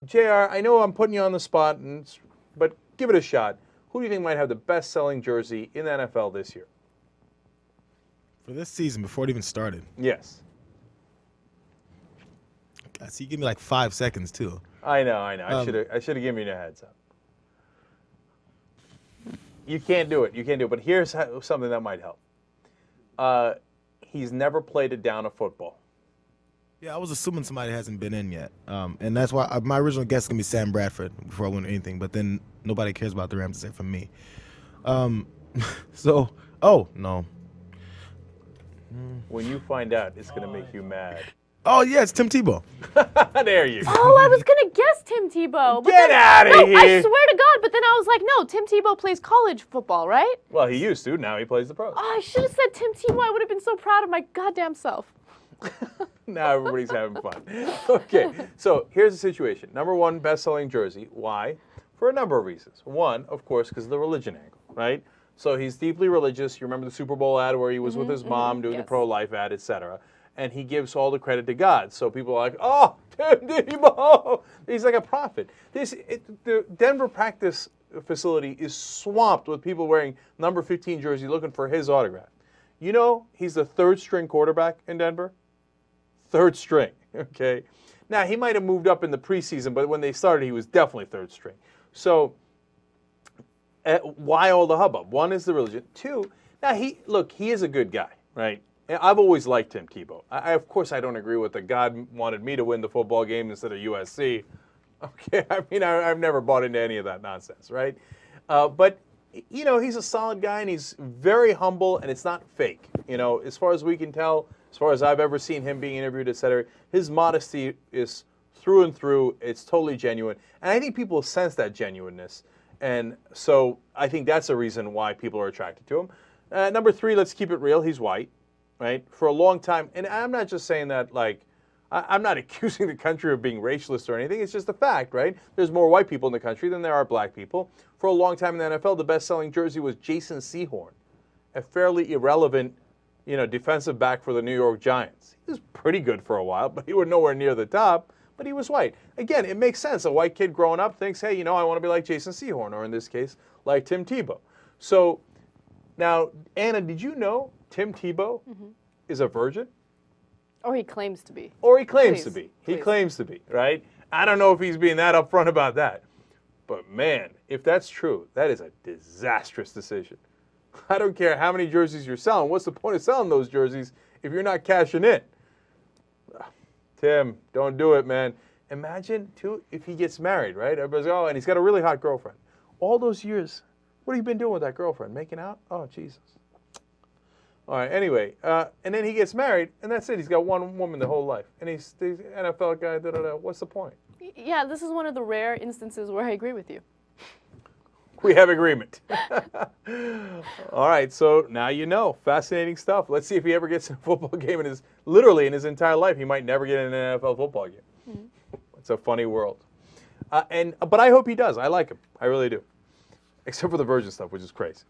JR, I know I'm putting you on the spot, but give it a shot. Who do you think might have the best-selling jersey in the NFL this year? For this season, before it even started. Yes. God, so you give me like 5 seconds, too. I know. I should have given you a heads up. You can't do it. But here's something that might help. He's never played a down of football. Yeah, I was assuming somebody hasn't been in yet. And that's why my original guess is going to be Sam Bradford before I win anything. But then nobody cares about the Rams except for me. No. When you find out, it's going to make you mad. Oh, yeah, it's Tim Tebow. There you go. Oh, I was going to guess Tim Tebow. Get out of here. I swear to God, but then I was like, no, Tim Tebow plays college football, right? Well, he used to. Now he plays the pros. Oh, I should have said Tim Tebow. I would have been so proud of my goddamn self. Now everybody's having fun. Okay, so here's the situation. Number one, best-selling jersey. Why? For a number of reasons. One, of course, because of the religion angle, right? So he's deeply religious. You remember the Super Bowl ad where he was with his mom doing the pro-life ad, etc. And he gives all the credit to God. So people are like, oh, Tim Tebow. He's like a prophet. The Denver practice facility is swamped with people wearing number 15 jersey looking for his autograph. You know, he's the third-string quarterback in Denver. Third string, okay? Now, he might have moved up in the preseason, but when they started, he was definitely third string. So why all the hubbub? One is the religion. Two, now, he is a good guy, right? I've always liked Tim Tebow. Of course, I don't agree with the God wanted me to win the football game instead of USC. Okay, I mean, I've never bought into any of that nonsense, right? But, you know, he's a solid guy, and he's very humble, and it's not fake. You know, as far as we can tell, as far as I've ever seen him being interviewed, et cetera, his modesty is through and through. It's totally genuine. And I think people sense that genuineness. And so I think that's a reason why people are attracted to him. Number three, let's keep it real. He's white, right? For a long time. And I'm not just saying that, like, I'm not accusing the country of being racialist or anything. It's just a fact, right? There's more white people in the country than there are black people. For a long time in the NFL, the best-selling jersey was Jason Sehorn, a fairly irrelevant, you know, defensive back for the New York Giants. He was pretty good for a while, but he was nowhere near the top, but he was white. Again, it makes sense. A white kid growing up thinks, hey, you know, I want to be like Jason Sehorn, or in this case, like Tim Tebow. So now, Anna, did you know Tim Tebow is a virgin? Or he claims to be. Or he claims to be. He Please. claims to be, right? I don't know if he's being that upfront about that. But man, if that's true, that is a disastrous decision. I don't care how many jerseys you're selling. What's the point of selling those jerseys if you're not cashing in? Tim, don't do it, man. Imagine, too, if he gets married, right? Everybody's like, oh, and he's got a really hot girlfriend. All those years, what have you been doing with that girlfriend? Making out? Oh, Jesus. All right, anyway, and then he gets married, and that's it. He's got one woman the whole life. And he's the NFL guy, da-da-da. What's the point? Yeah, this is one of the rare instances where I agree with you. We have agreement. All right, so now you know. Fascinating stuff. Let's see if he ever gets in a football game literally in his entire life. He might never get in an NFL football game. It's a funny world. But I hope he does. I like him. I really do. Except for the virgin stuff, which is crazy.